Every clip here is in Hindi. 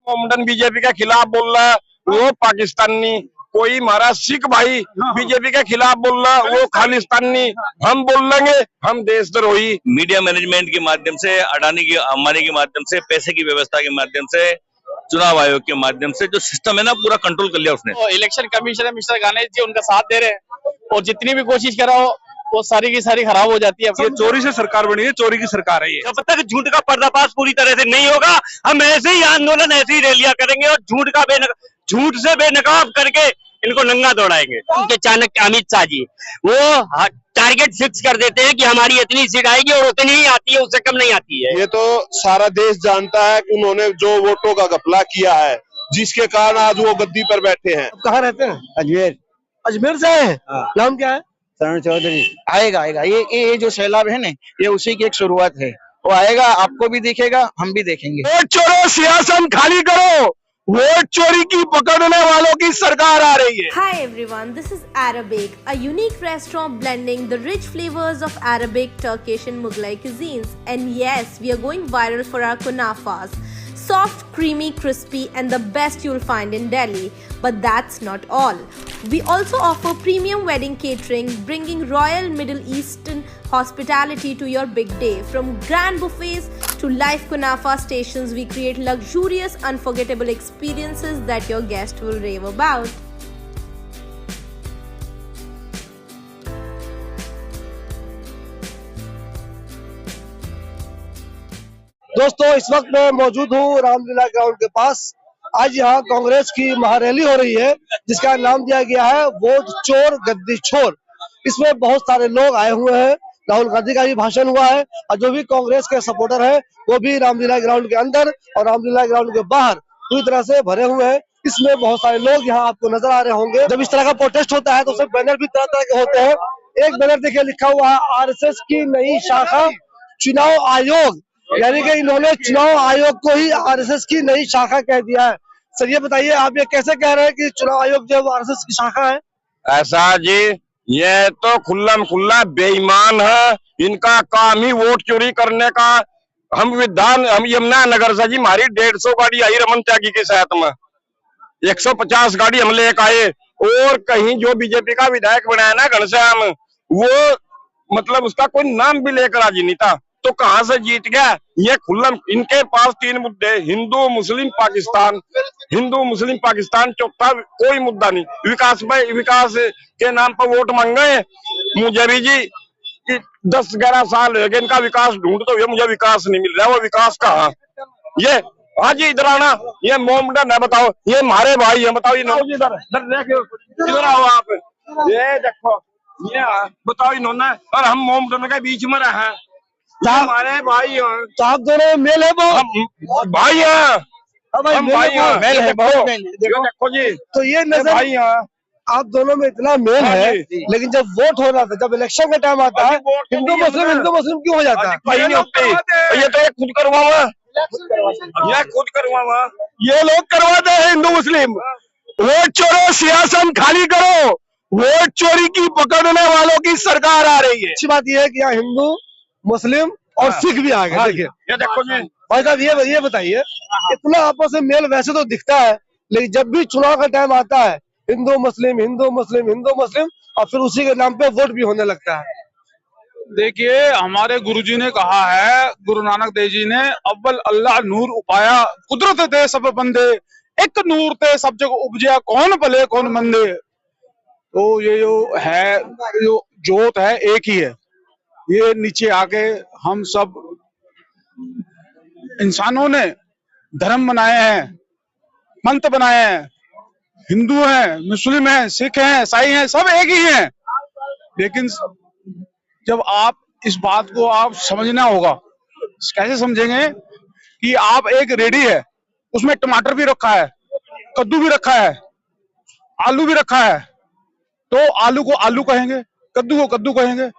मोमडन बीजेपी के खिलाफ बोल रहा है वो पाकिस्तानी, कोई हमारा सिख भाई बीजेपी के खिलाफ बोल रहा है वो खालिस्तानी, हम बोल लेंगे हम देशद्रोही। मीडिया मैनेजमेंट के माध्यम से, अडानी की अंबानी के माध्यम से, पैसे की व्यवस्था के माध्यम से, चुनाव आयोग के माध्यम से जो सिस्टम है ना पूरा कंट्रोल कर लिया उसने। तो election commissioner mister Ganesh ji उनका साथ दे रहे हैं और जितनी भी कोशिश कराओ वो सारी की सारी खराब हो जाती है। ये चोरी से सरकार बनी है, चोरी की सरकार है ये। जब तक झूठ का पर्दाफाश पूरी तरह से नहीं होगा हम ऐसे ही आंदोलन, ऐसी ही रैलियां करेंगे और झूठ से बेनकाब करके इनको नंगा दौड़ाएंगे। उनके चाणक्य अमित शाह जी वो टारगेट फिक्स कर देते हैं कि हमारी इतनी सीट आएगी और उतनी ही आती है, उससे कम नहीं आती है। ये तो सारा देश जानता है कि उन्होंने जो वोटों का घपला किया है, जिसके कारण आज वो गद्दी पर बैठे हैं। कहाँ रहते हैं? अजमेर। अजमेर से है? नाम क्या है? शरण चौधरी। आएगा आएगा, ये जो सैलाब है ना, ये उसी की एक शुरुआत है। वो आएगा, आपको भी दिखेगा, हम भी देखेंगे। वोट चोरो, सियासन खाली करो, वोट चोरी की पकड़ने वालों की सरकार आ रही है। Hi everyone, this is Arabic, a unique restaurant blending the rich flavors of Arabic, Turkish and Mughlai cuisines. And yes, we are going viral for our kunafas. Soft, creamy, crispy and the best you'll find in Delhi. But that's not all. We also offer premium wedding catering, bringing royal Middle Eastern hospitality to your big day. From grand buffets to live kunafa stations, we create luxurious, unforgettable experiences that your guest will rave about. दोस्तों, इस वक्त मैं मौजूद हूँ रामलीला ग्राउंड के पास। आज यहाँ कांग्रेस की महारैली हो रही है, जिसका नाम दिया गया है वोट चोर गद्दी छोर। इसमें बहुत सारे लोग आए हुए हैं, राहुल गांधी का भी भाषण हुआ है और जो भी कांग्रेस के सपोर्टर है वो भी रामलीला ग्राउंड के अंदर और रामलीला ग्राउंड के बाहर पूरी तरह से भरे हुए हैं। इसमें बहुत सारे लोग यहाँ आपको नजर आ रहे होंगे। जब इस तरह का प्रोटेस्ट होता है तो उसमें बैनर भी तरह तरह के होते हैं। एक बैनर देखिए लिखा हुआ है आरएसएस की नई शाखा चुनाव आयोग, यानी कि इन्होंने चुनाव आयोग को ही आरएसएस की नई शाखा कह दिया है। सर ये बताइए, आप ये कैसे कह रहे हैं कि चुनाव आयोग जो है वो आरएसएस की शाखा है? ऐसा जी, ये तो खुल्लम खुल्ला बेईमान है, इनका काम ही वोट चोरी करने का। हम यमुना नगर से जी हमारी 150 गाड़ी आई रमन त्यागी के साथ में, 150 गाड़ी हम लेकर आए और कहीं जो बीजेपी का विधायक बनाया ना घनश्याम, वो मतलब उसका कोई नाम भी लेकर राजी नहीं था, तो कहां से जीत गया? ये खुल्लम, इनके पास 3 मुद्दे, हिंदू मुस्लिम पाकिस्तान, हिंदू मुस्लिम पाकिस्तान, चौथा कोई मुद्दा नहीं। विकास के नाम पर वोट मांगे मुझे भी जी, 10-11 साल हो गए इनका विकास ढूंढते हुए, मुझे विकास नहीं मिल रहा। वो विकास कहाँ? ये हाँ जी इधर आना, ये मोमडन है, बताओ ये हमारे भाई है, बताओ इधर आओ आप, ये देखो ये बताओ इन्होंने, और हम मोमडन के बीच में रहे हैं, हमारे भाई हैं। तो आप दोनों मेल है, वो भाई हैं, हम भाई हैं, मेल है, बहुत मेल है। देखो जी, तो ये नजर भाई हैं, आप दोनों में इतना मेल है, लेकिन जब वोट हो रहा था, जब इलेक्शन का टाइम आता है, हिंदू मुस्लिम क्यों हो जाता है? नहीं होती, ये तो एक खुद करवा हुआ, ये खुद करवा हुआ, ये लोग करवाते हैं हिंदू मुस्लिम। वोट चोरो, सियासन खाली करो, वोट चोरी की पकड़ने वालों की सरकार आ रही है। अच्छी बात यह है कि यहाँ हिंदू मुस्लिम और सिख भी आ गए। देखिए ये देखो जी, भाई साहब ये बताइए, इतना आपस में मेल वैसे तो दिखता है, लेकिन जब भी चुनाव का टाइम आता है हिंदू मुस्लिम हिंदू मुस्लिम हिंदू मुस्लिम, और फिर उसी के नाम पे वोट भी होने लगता है। देखिए, हमारे गुरुजी ने कहा है, गुरु नानक देव जी ने, अव्वल अल्लाह नूर उपाया, कुदरत दे सब बंदे, एक नूर ते सब जग उपजया, कौन भले कौन मंदे। तो ये जो है, जो जोत है एक ही है। ये नीचे आके हम सब इंसानों ने धर्म बनाए हैं, पंथ बनाए हैं, हिंदू हैं, मुस्लिम हैं, सिख हैं, ईसाई हैं, सब एक ही हैं। लेकिन जब आप इस बात को आप समझना होगा, कैसे समझेंगे कि आप एक रेडी है, उसमें टमाटर भी रखा है, कद्दू भी रखा है, आलू भी रखा है, तो आलू को आलू कहेंगे, कद्दू को कद्दू कहेंगे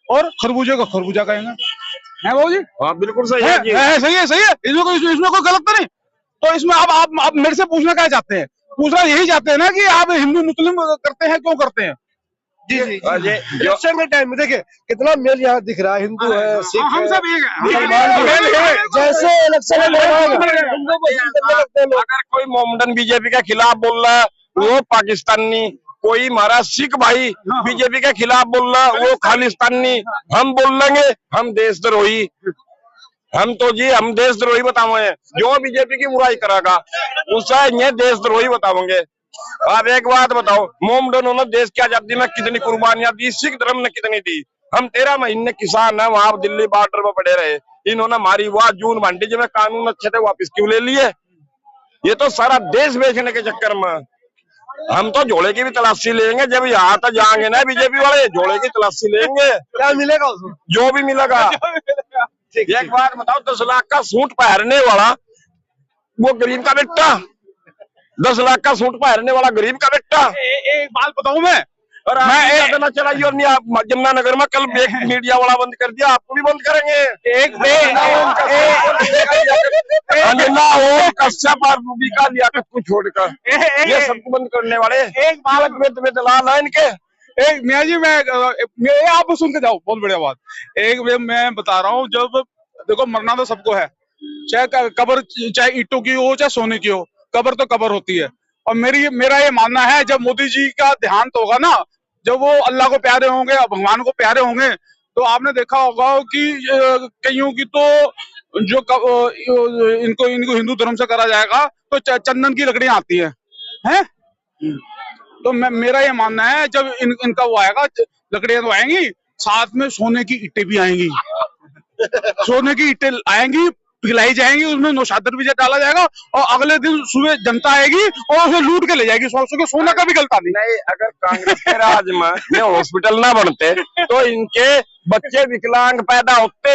और खरबूजे को खरबूजा कहेंगे, है बाबू जी? हाँ बिल्कुल सही है, सही है, सही है। इसमें कोई गलत तो नहीं। तो इसमें आप मेरे से पूछना क्या चाहते हैं? पूछना यही चाहते हैं ना कि आप हिंदू मुस्लिम करते हैं, क्यों करते हैं? जी जी ये जो इलेक्शन के टाइम में देखिए कितना मेल यहाँ दिख रहा है, हिंदू है, सिख हम है, सब एक हैं। मुसलमान भी है। जैसे इलेक्शन में हिंदू पसंद करने लगते हैं लोग। अगर कोई मोमडन बीजेपी के खिलाफ बोल रहा है वो पाकिस्तानी, कोई हमारा सिख भाई बीजेपी के खिलाफ बोल रहा है वो खालिस्तानी, हम बोल लेंगे हम देशद्रोही। हम तो जी हम देशद्रोही बताओगे, जो बीजेपी की बुराई करेगा उसे ये देशद्रोही बताओगे। आप एक बात बताओ, मोमडनों ने देश की आजादी में कितनी कुर्बानियां दी, सिख धर्म ने कितनी दी। हम 13 महीने किसान है वहां दिल्ली बॉर्डर में पड़े रहे, इन्होंने हमारी वह जून भांडी जब कानून अच्छे थे वापिस क्यों ले लिए? ये तो सारा देश बेचने के चक्कर में। हम तो झोले की भी तलाशी लेंगे, जब यहाँ तक जाएंगे ना बीजेपी वाले झोले की तलाशी लेंगे, क्या मिलेगा उसमें? जो भी मिलेगा। एक बात बताओ, 10 लाख का सूट पहनने वाला वो गरीब का बेटा, 10 लाख का सूट पहनने वाला गरीब का बेटा। एक बात बताऊं मैं, और मैं चलाइए और नहीं, आप जमुनानगर में कल एक मीडिया वाला बंद कर दिया, आपको भी बंद करेंगे। कश्यप और रूबी का लिया कुछ छोड़कर ये सबको बंद करने वाले एक बालक में दलाल है इनके। एक मियाँ जी मैं आप सुन के जाओ, बहुत बढ़िया बात। एक मैं बता रहा हूँ, जब देखो मरना तो सबको है, चाहे कब्र चाहे ईंटों की हो चाहे सोने की हो, कब्र तो कब्र होती है। और मेरा ये मानना है, जब मोदी जी का देहांत होगा ना, जब वो अल्लाह को प्यारे होंगे, भगवान को प्यारे होंगे, तो आपने देखा होगा कि कईयों की तो जो इनको हिंदू धर्म से करा जाएगा तो चंदन की लकड़ियां आती हैं। तो मेरा ये मानना है, जब इनका वो आएगा, लकड़ियां तो आएंगी, साथ में सोने की ईंटें भी आएंगी। सोने की ईंटें आएंगी, पिघलाई जाएंगी, उसमें नौशादर भी डाला जाएगा, और अगले दिन सुबह जनता आएगी और उसे लूट के ले जाएगी। सोना का भी गलता नहीं। अगर कांग्रेस के राज में हॉस्पिटल ना बनते तो इनके बच्चे विकलांग पैदा होते।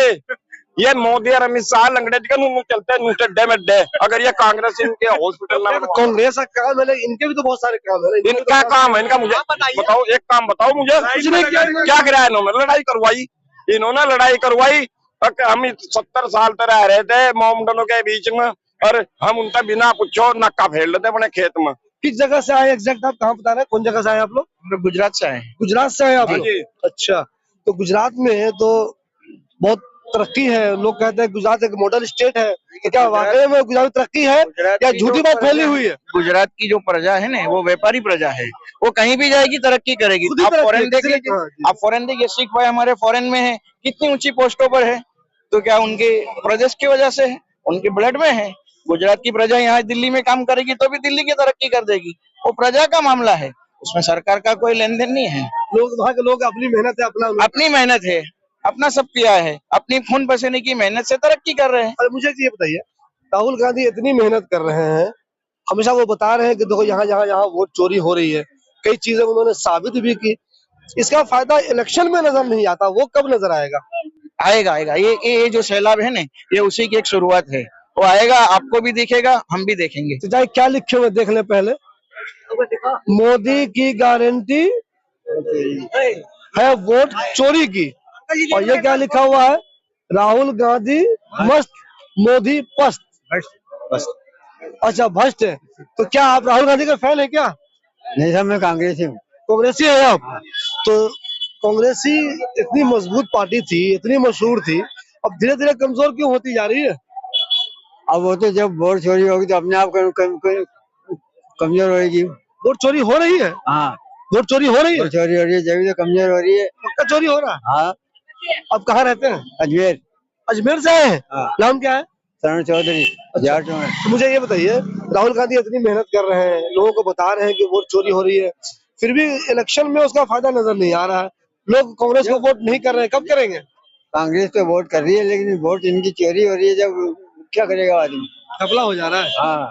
ये मोदी और अमित शाह लंगड़े चलते टेड्डे मेड्डे, अगर ये कांग्रेस इनके हॉस्पिटल ना बनवा। कांग्रेस का काम है, इनके भी तो बहुत सारे काम है। इनका काम है, इनका मुझे बताओ, एक काम बताओ मुझे, क्या गिराया इन्होंने? लड़ाई करवाई, इन्होंने लड़ाई करवाई। हम 70 साल तक रह रहे थे मोमडनों के बीच में, और हम उनका बिना पूछो नक्का फेर लेते अपने खेत में। किस जगह से आए एग्जैक्ट, आप कहाँ बता रहे हैं, कौन जगह से आए आप लोग? गुजरात से आए। गुजरात से आए आप लोग? अच्छा, तो गुजरात में तो बहुत तरक्की है, लोग कहते हैं गुजरात एक मॉडल स्टेट है, क्या वाकई में गुजरात में तरक्की है या झूठी बात फैली हुई है? गुजरात की जो प्रजा है ना, वो व्यापारी प्रजा है, वो कहीं भी जाएगी तरक्की करेगी। आप फॉरेन देखिए, सिख भाई हमारे फॉरेन में है, कितनी ऊंची पोस्टों पर है, तो क्या उनके प्रदेश की वजह से है? उनके ब्लड में है। गुजरात की प्रजा यहाँ दिल्ली में काम करेगी तो भी दिल्ली की तरक्की कर देगी, वो प्रजा का मामला है, उसमें सरकार का कोई लेन देन नहीं है। वहाँ के लोग अपनी मेहनत है, अपनी मेहनत है, अपना सब किया है, अपनी खून पसीने की मेहनत से तरक्की कर रहे हैं। और मुझे ये बताइए, राहुल गांधी इतनी मेहनत कर रहे हैं, हमेशा वो बता रहे हैं कि देखो यहाँ वोट चोरी हो रही है, कई चीजें उन्होंने साबित भी की, इसका फायदा इलेक्शन में नजर नहीं आता, वो कब नजर आएगा? आएगा। ये जो सैलाब है ना, ये उसी की एक शुरुआत है, वो आएगा, आपको भी दिखेगा, हम भी देखेंगे। तो चाहे क्या लिखे हुए देख ले पहले, मोदी की गारंटी है वोट चोरी की, और ये क्या लिखा हुआ है, राहुल गांधी मस्त, मोदी पस्त। अच्छा, भ्रष्ट है। तो क्या आप राहुल गांधी का फैन है क्या? नहीं सर, मैं कांग्रेसी हूँ। कांग्रेसी है आप? तो कांग्रेसी इतनी मजबूत पार्टी थी, इतनी मशहूर थी, अब धीरे धीरे कमजोर क्यों होती जा रही है? अब वो तो जब वोट चोरी होगी तो अपने आप कमजोर होगी। वोट चोरी हो रही है? हाँ, वोट चोरी हो रही है। चोरी हो रही है, जब तो कमजोर हो रही है। पक्का चोरी हो रहा है? हाँ। अब कहाँ रहते हैं? अजमेर। अजमेर से आए हैं? हाँ। नाम क्या है? शरण चौधरी। तो मुझे ये बताइए, राहुल गांधी इतनी मेहनत कर रहे हैं, लोगों को बता रहे हैं कि वोट चोरी हो रही है, फिर भी इलेक्शन में उसका फायदा नजर नहीं आ रहा है, लोग कांग्रेस को वोट नहीं कर रहे हैं, कब करेंगे? कांग्रेस तो वोट कर रही है, लेकिन वोट इनकी चोरी हो रही है, जब क्या करेगा आदमी? घपला हो जा रहा है। हाँ,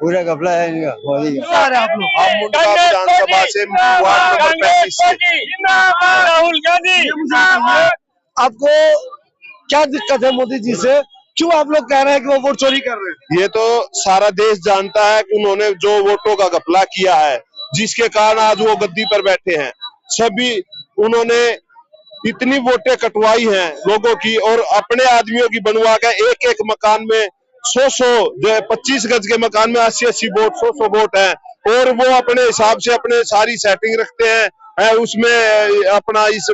पूरा घपला है इनका, मोदी का। आप लोग हम मुंडका विधानसभा से वार्ड नंबर 35 से। राहुल गांधी, आपको क्या दिक्कत है मोदी जी से, क्यों आप लोग कह रहे हैं कि वो वोट चोरी कर रहे हैं? ये तो सारा देश जानता है कि उन्होंने जो वोटों का घपला किया है, जिसके कारण आज वो गद्दी पर बैठे हैं। सभी उन्होंने इतनी वोटें कटवाई हैं लोगों की, और अपने आदमियों की बनवा के एक एक मकान में 100 25 गज के मकान में 80 वोट 100 वोट है, और वो अपने हिसाब से अपने सारी सेटिंग रखते हैं, है उसमें अपना इस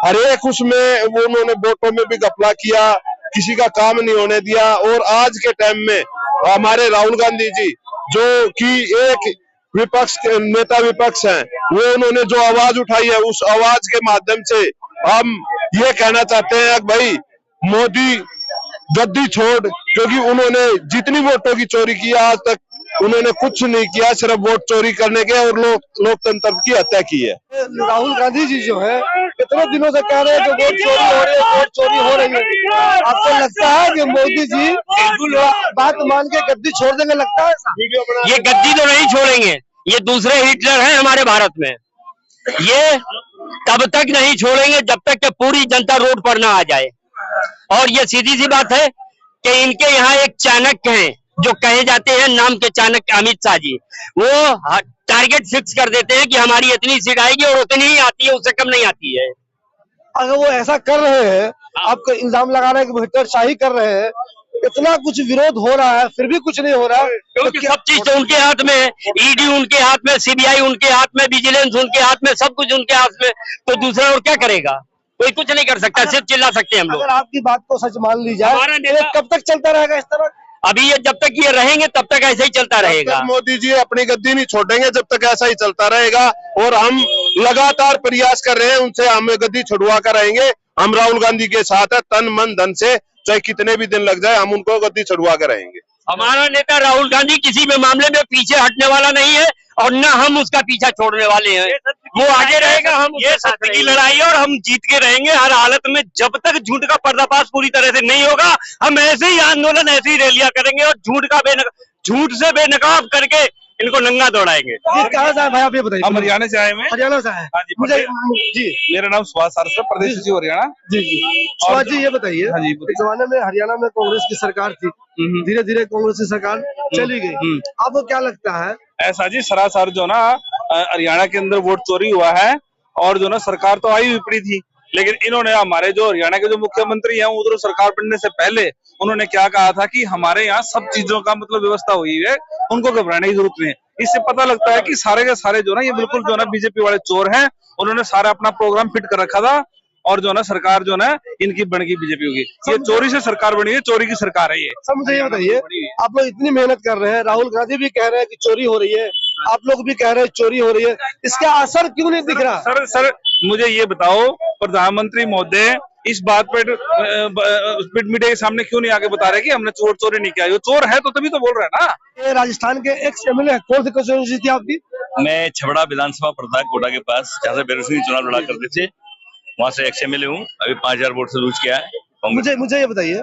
हर एक उसमें वो उन्होंने वोटों में भी घपला किया, किसी का काम नहीं होने दिया। और आज के टाइम में हमारे राहुल गांधी जी जो कि एक विपक्ष के नेता विपक्ष हैं, वो उन्होंने जो आवाज उठाई है उस आवाज के माध्यम से हम ये कहना चाहते हैं कि भाई मोदी गद्दी छोड़, क्योंकि उन्होंने जितनी वोटों की चोरी की आज तक उन्होंने कुछ नहीं किया, सिर्फ वोट चोरी करने के और लोकतंत्र की हत्या की है। राहुल गांधी जी जो है इतने दिनों से कह रहे हैं कि वोट चोरी हो रही है, वोट चोरी हो रही है। आपको लगता है कि मोदी जी बात मान के गद्दी छोड़ देंगे? लगता है ऐसा? ये गद्दी तो नहीं छोड़ेंगे, ये दूसरे हिटलर हैं हमारे भारत में। ये तब तक नहीं छोड़ेंगे जब तक कि पूरी जनता रोड पर ना आ जाए। और ये सीधी सी बात है कि इनके यहाँ एक चाणक्य हैं जो कहे जाते हैं, नाम के चाणक्य अमित शाह जी, वो टारगेट फिक्स कर देते हैं कि हमारी इतनी सीट आएगी और उतनी ही आती है, उससे कम नहीं आती है। अगर वो ऐसा कर रहे हैं, आपको इल्जाम लगा रहे हैं कि हिटलरशाही कर रहे हैं, इतना कुछ विरोध हो रहा है फिर भी कुछ नहीं हो रहा, क्योंकि सब चीज तो उनके हाथ में, ईडी उनके हाथ में, सीबीआई उनके हाथ में, विजिलेंस उनके हाथ में, सब कुछ उनके हाथ में। तो दूसरा और क्या करेगा? कोई कुछ नहीं कर सकता, सिर्फ चिल्ला सकते हैं हम लोग। अगर आपकी बात को सच मान ली जाए तो कब तक चलता रहेगा इस तरह? अभी ये जब तक ये रहेंगे तब तक ऐसे ही चलता रहेगा। मोदी जी अपनी गद्दी नहीं छोड़ेंगे जब तक ऐसा ही चलता रहेगा। और हम लगातार प्रयास कर रहे हैं, उनसे हम गद्दी छुड़वा कर रहेंगे। हम राहुल गांधी के साथ है, तन मन धन से, चाहे कितने भी दिन लग जाए, हम उनको गद्दी छुड़वा कर रहेंगे। हमारा नेता राहुल गांधी किसी भी मामले में पीछे हटने वाला नहीं है और न हम उसका पीछा छोड़ने वाले हैं। वो आगे रहेगा, हम ये सत्य की लड़ाई है और हम जीत के रहेंगे हर हालत में। जब तक झूठ का पर्दाफाश पूरी तरह से नहीं होगा, हम ऐसे ही आंदोलन, ऐसी ही रैलियां करेंगे और झूठ से बेनकाब करके इनको नंगा दौड़ाएंगे। कहाँ से आए भाई, आप ये बताइए? हम हरियाणा से आए हैं। हरियाणा से आए? हाँ जी, मुझे जी, मेरा नाम सुभाष सारस्वत, प्रदेश सचिव हरियाणा। जी जी, सुभाष जी ये बताइए, हाँ जी, इस जमाने में हरियाणा में कांग्रेस की सरकार थी, धीरे धीरे कांग्रेस की सरकार चली गई, आपको क्या लगता है? ऐसा जी सरासर जो ना हरियाणा के अंदर वोट चोरी हुआ है और जो ना सरकार तो आई विपरीत थी, लेकिन इन्होंने हमारे जो हरियाणा के जो मुख्यमंत्री हैं उधर सरकार बनने से पहले उन्होंने क्या कहा था कि हमारे यहाँ सब चीजों का मतलब व्यवस्था हुई है, उनको घबराने की जरूरत नहीं है। इससे पता लगता है कि सारे के सारे जो ना ये बिल्कुल जो ना बीजेपी वाले चोर हैं। उन्होंने सारा अपना प्रोग्राम फिट कर रखा था और जो ना सरकार जो ना इनकी बन गई बीजेपी होगी। ये चोरी से सरकार बनी है, चोरी की सरकार है ये। सब मुझे ये बताइए, आप लोग इतनी मेहनत कर रहे हैं, राहुल गांधी भी कह रहे हैं कि चोरी हो रही है, आप लोग भी कह रहे हैं चोरी हो रही है, इसका असर क्यों नहीं दिख रहा? सर मुझे ये बताओ, प्रधानमंत्री महोदय इस बात पर मीडिया के सामने क्यों नहीं आके बता रहे कि हमने चोरी नहीं किया? वो चोर है तो तभी तो बोल रहे हैं ना। ये राजस्थान के एक्स एमएलए, कौन सी कंस्टिट्यूएंसी थी आपकी? मैं छबड़ा विधानसभा प्रताप कोटा के पास, जहाँ से बेरोजगारी चुनाव लड़ा करते थे, वहाँ से एक्स एमएलए हूँ। अभी 5000 वोट से लूज किया है। मुझे ये बताइए,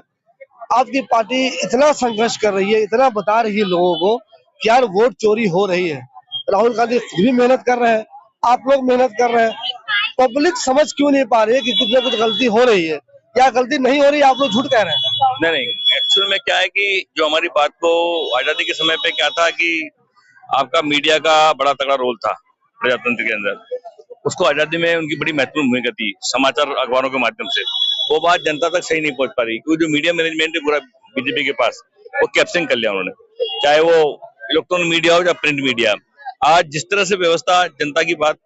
आपकी पार्टी इतना संघर्ष कर रही है, इतना बता रही है लोगों को कि यार वोट चोरी हो रही है, राहुल गांधी खुद भी मेहनत कर रहे हैं, आप लोग मेहनत कर रहे हैं, पब्लिक समझ क्यों नहीं पा रही है कि कुछ ना कुछ गलती हो रही है या गलती नहीं हो रही है? आप लोग झूठ कह रहे हैं। नहीं, एक्चुअल में क्या है कि जो हमारी बात को आजादी के समय पे क्या था कि आपका मीडिया का बड़ा तगड़ा रोल था प्रजातंत्र के अंदर, उसको आजादी में उनकी बड़ी महत्वपूर्ण भूमिका थी, समाचार अखबारों के माध्यम से। वो बात जनता तक सही नहीं पहुंच पा रही क्योंकि जो मीडिया मैनेजमेंट है पूरा बीजेपी के पास, वो कैप्चरिंग कर लिया उन्होंने, चाहे वो इलेक्ट्रॉनिक मीडिया हो या प्रिंट मीडिया। आज जिस तरह से व्यवस्था, जनता की बात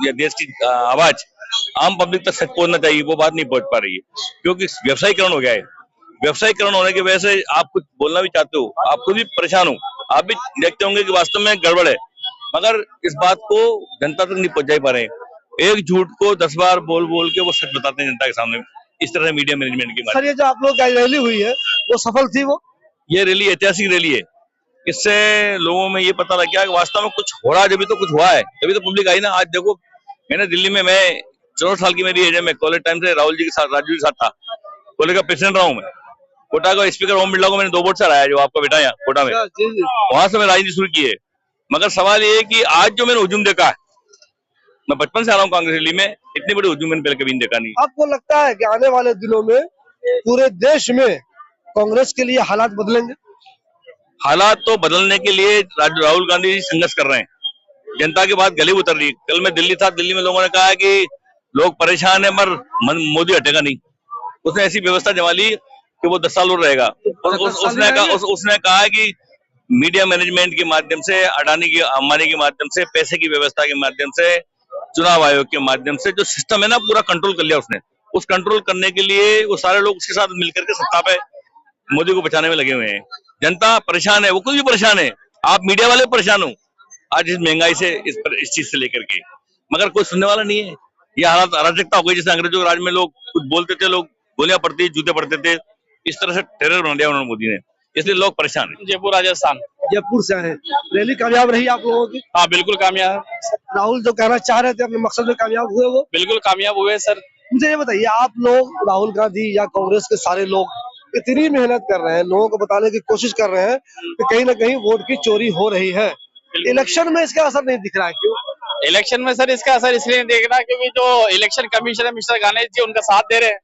या देश की आवाज आम पब्लिक तक सच पहुंचना चाहिए, वो बात नहीं पहुंच पा रही है क्योंकि व्यवसायीकरण हो गया है। व्यवसायीकरण होने की वजह से आप कुछ बोलना भी चाहते हो, आप खुद भी परेशान हो, आप भी देखते होंगे कि वास्तव में गड़बड़ है, मगर इस बात को जनता तक नहीं पहुंचा पा रहे। एक झूठ को 10 बार बोल बोल के वो सच बताते हैं जनता के सामने, इस तरह से मीडिया मैनेजमेंट की। सर ये जो आप लोग की रैली हुई है वो सफल थी? वो ये रैली ऐतिहासिक रैली है, इससे लोगों में ये पता लग गया कि वास्तव में कुछ हो रहा है, जब तो कुछ हुआ है तभी तो पब्लिक आई ना। आज देखो, मैंने दिल्ली में, मैं 14 साल की मेरी एज है, मैं कॉलेज टाइम से राहुल जी के साथ, राजू के साथ था, कॉलेज का प्रेसिडेंट रहा हूँ मैं। कोटा का स्पीकर ओम बिरला को मैंने 2 वोट से हराया, जो आपका बेटा यहाँ कोटा में, वहां से मैं राजनीति शुरू की है। मगर सवाल ये है कि आज जो मैंने हुजूम देखा है, मैं बचपन से आ रहा हूँ कांग्रेस रैली में, इतनी बड़ी हुजूम मैंने पहले कभी नहीं देखा नहीं। आपको लगता है कि आने वाले दिनों में पूरे देश में कांग्रेस के लिए हालात बदलेंगे? हालात तो बदलने के लिए राहुल गांधी जी संघर्ष कर रहे हैं, जनता की बात गले उतर रही है। कल मैं दिल्ली था, दिल्ली में लोगों ने कहा कि लोग परेशान है पर मोदी हटेगा नहीं। उसने ऐसी व्यवस्था जमा ली कि वो 10 साल और रहेगा। उसने कहा कि मीडिया मैनेजमेंट के माध्यम से, अडानी की अंबानी के माध्यम से, पैसे की व्यवस्था के माध्यम से, चुनाव आयोग के माध्यम से जो सिस्टम है ना पूरा कंट्रोल कर लिया उसने। उस कंट्रोल करने के लिए वो सारे लोग उसके साथ मिलकर के सत्ता पे मोदी को बचाने में लगे हुए हैं। जनता परेशान है, वो खुद भी परेशान है, आप मीडिया वाले परेशान हो आज इस महंगाई से, इस चीज से लेकर के, मगर कोई सुनने वाला नहीं है। ये हालात अराजकता हो गई, जैसे अंग्रेजों के राज में लोग कुछ बोलते थे, लोग गोलियां पड़ती, जूते पड़ते थे, इस तरह से टेरर बना दिया उन्होंने मोदी ने, इसलिए लोग परेशान है। जयपुर राजस्थान। जयपुर से आए, रैली कामयाब रही आप लोगों की? हाँ बिल्कुल कामयाब। राहुल जो कहना चाह रहे थे अपने मकसद में कामयाब हुए वो? बिल्कुल कामयाब हुए सर। मुझे ये बताइए, आप लोग, राहुल गांधी या कांग्रेस के सारे लोग इतनी मेहनत कर रहे हैं, लोगों को बताने की कोशिश कर रहे हैं कि कहीं ना कहीं वोट की चोरी हो रही है, इलेक्शन में इसका असर नहीं दिख रहा है, क्यों? इलेक्शन में सर इसका असर इसलिए नहीं देख रहा क्योंकि जो इलेक्शन कमीशन है मिस्टर गणेश जी उनका साथ दे रहे हैं,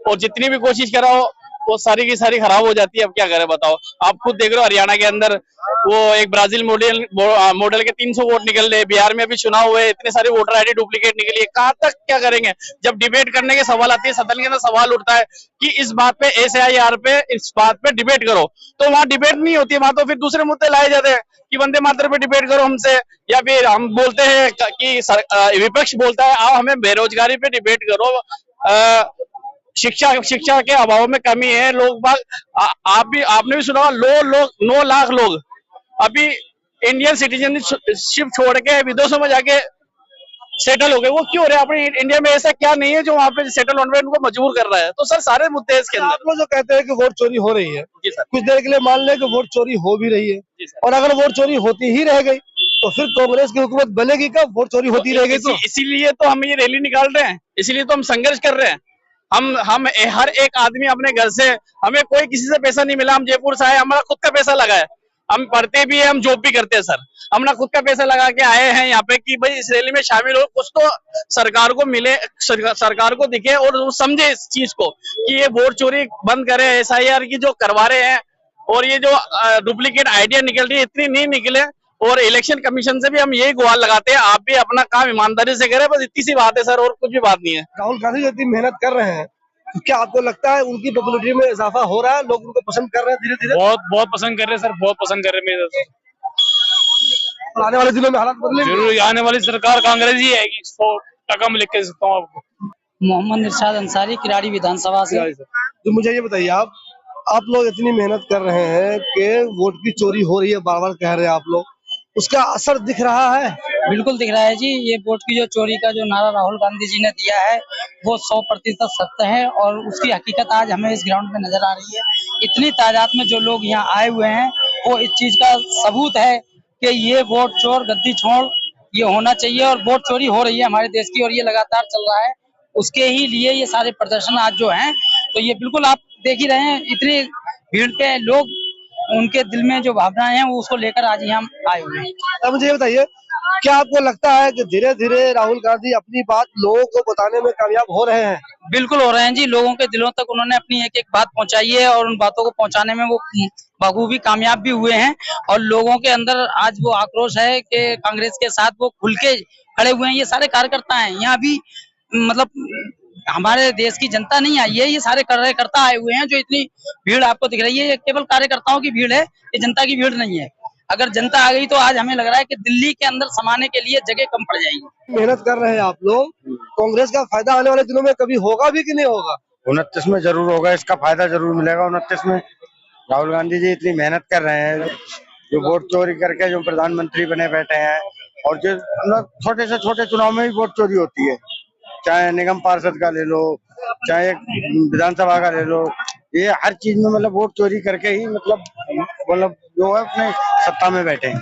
और जितनी भी कोशिश कर रहा हो वो सारी की सारी खराब हो जाती है। अब क्या करें बताओ, आप खुद देख रहे हो हरियाणा के अंदर वो एक ब्राजील मॉडल के 300 वोट निकल रहे, बिहार में भी चुनाव हुए, इतने सारे वोटर आईडी डुप्लीकेट निकली है, कहाँ तक क्या करेंगे? जब डिबेट करने के सवाल आती है, सदन के अंदर सवाल उठता है कि इस बात पे SIR पे, इस बात पे डिबेट करो, तो वहाँ डिबेट नहीं होती है, वहां तो फिर दूसरे मुद्दे लाए जाते हैं कि वंदे मातरम पे डिबेट करो हमसे, या फिर हम बोलते हैं कि विपक्ष बोलता है आओ हमें बेरोजगारी पे डिबेट करो, शिक्षा के अभाव में कमी है, लोग आपने भी सुना, 9 लाख लोग अभी इंडियन सिटीजनशिप छोड़ के विदेशों में जाके सेटल हो गए। वो क्यों हो रहे हैं? अपने इंडिया में ऐसा क्या नहीं है जो वहाँ पे सेटल होने में उनको मजबूर कर रहा है? तो सर सारे मुद्दे इसके अंदर। आप लोग जो कहते हैं कि वोट चोरी हो रही है, जी सर। कुछ देर के लिए मान लें कि वोट चोरी हो भी रही है, और अगर वोट चोरी होती ही रह गई तो फिर कांग्रेस की हुकूमत बनेगी कब? वोट चोरी होती रह गई तो इसीलिए तो हम ये रैली निकाल रहे हैं, इसीलिए तो हम संघर्ष कर रहे हैं। हम हर एक आदमी अपने घर से, हमें कोई किसी से पैसा नहीं मिला, हम जयपुर से आए, हमारा खुद का पैसा लगा है, हम पढ़ते भी है, हम जॉब भी करते हैं सर, हमने खुद का पैसा लगा के आए हैं यहाँ पे कि भाई इस रैली में शामिल हो, कुछ तो सरकार को मिले, सरकार को दिखे और वो समझे इस चीज को कि ये वोट चोरी बंद करे, SIR की जो करवा रहे हैं, और ये जो डुप्लीकेट आइडिया निकल रही है इतनी नहीं निकले, और इलेक्शन कमीशन से भी हम यही गुहार लगाते हैं आप भी अपना काम ईमानदारी से करें, बस इतनी सी बात है सर, और कुछ भी बात नहीं है। राहुल गांधी इतनी मेहनत कर रहे हैं, तो क्या आपको लगता है उनकी पॉपुलैरिटी में इजाफा हो रहा है? लोग उनको पसंद कर रहे हैं धीरे धीरे? बहुत पसंद कर रहे हैं सर, बहुत पसंद कर रहे हैं। और आने वाले दिनों में हालात बदलेंगे? जरूर, आने वाली सरकार कांग्रेस ही आएगी, 100% में लिख के सकता हूँ आपको। मोहम्मद इरशाद अंसारी, किराड़ी विधानसभा से। तो मुझे ये बताइए, आप लोग इतनी मेहनत कर रहे हैं कि वोट की चोरी हो रही है, बार बार कह रहे हैं आप लोग, उसका असर दिख रहा है? बिल्कुल दिख रहा है जी। ये वोट की जो चोरी का जो नारा राहुल गांधी जी ने दिया है वो 100% सत्य है, और उसकी हकीकत आज हमें इस ग्राउंड में नजर आ रही है। इतनी तादाद में जो लोग यहाँ आए हुए हैं वो इस चीज का सबूत है कि ये वोट चोर गद्दी छोड़ ये होना चाहिए, और वोट चोरी हो रही है हमारे देश की, और ये लगातार चल रहा है। उसके ही लिए ये सारे प्रदर्शन आज जो हैं, तो ये बिल्कुल आप देख ही रहे हैं, इतनी भीड़ पे लोग, उनके दिल में जो भावनाएं हैं वो उसको लेकर आज यहाँ आए हुए हैं। अब मुझे ये बताइए, क्या आपको लगता है कि धीरे धीरे राहुल गांधी अपनी बात लोगों को बताने में कामयाब हो रहे हैं? बिल्कुल हो रहे हैं जी, लोगों के दिलों तक उन्होंने अपनी एक एक बात पहुंचाई है, और उन बातों को पहुंचाने में वो बखूबी कामयाब भी हुए हैं, और लोगों के अंदर आज वो आक्रोश है कि कांग्रेस के साथ वो खुल के खड़े हुए हैं। ये सारे कार्यकर्ता हैं यहाँ भी, मतलब हमारे देश की जनता नहीं आई है, ये सारे कार्यकर्ता आए हुए हैं। जो इतनी भीड़ आपको दिख रही है ये केवल कार्यकर्ताओं की भीड़ है, ये जनता की भीड़ नहीं है। अगर जनता आ गई तो आज हमें लग रहा है कि दिल्ली के अंदर समाने के लिए जगह कम पड़ जाएगी। मेहनत कर रहे हैं आप लोग, कांग्रेस का फायदा आने वाले दिनों में कभी होगा भी कि नहीं होगा? 29 में जरूर होगा, इसका फायदा जरूर मिलेगा 29 में। राहुल गांधी जी इतनी मेहनत कर रहे हैं, जो वोट चोरी करके जो प्रधानमंत्री बने बैठे हैं, और जो छोटे से छोटे चुनाव में भी वोट चोरी होती है, चाहे निगम पार्षद का ले लो, चाहे विधानसभा का ले लो, ये हर चीज में मतलब वोट चोरी करके ही मतलब जो है अपने सत्ता में बैठे हैं।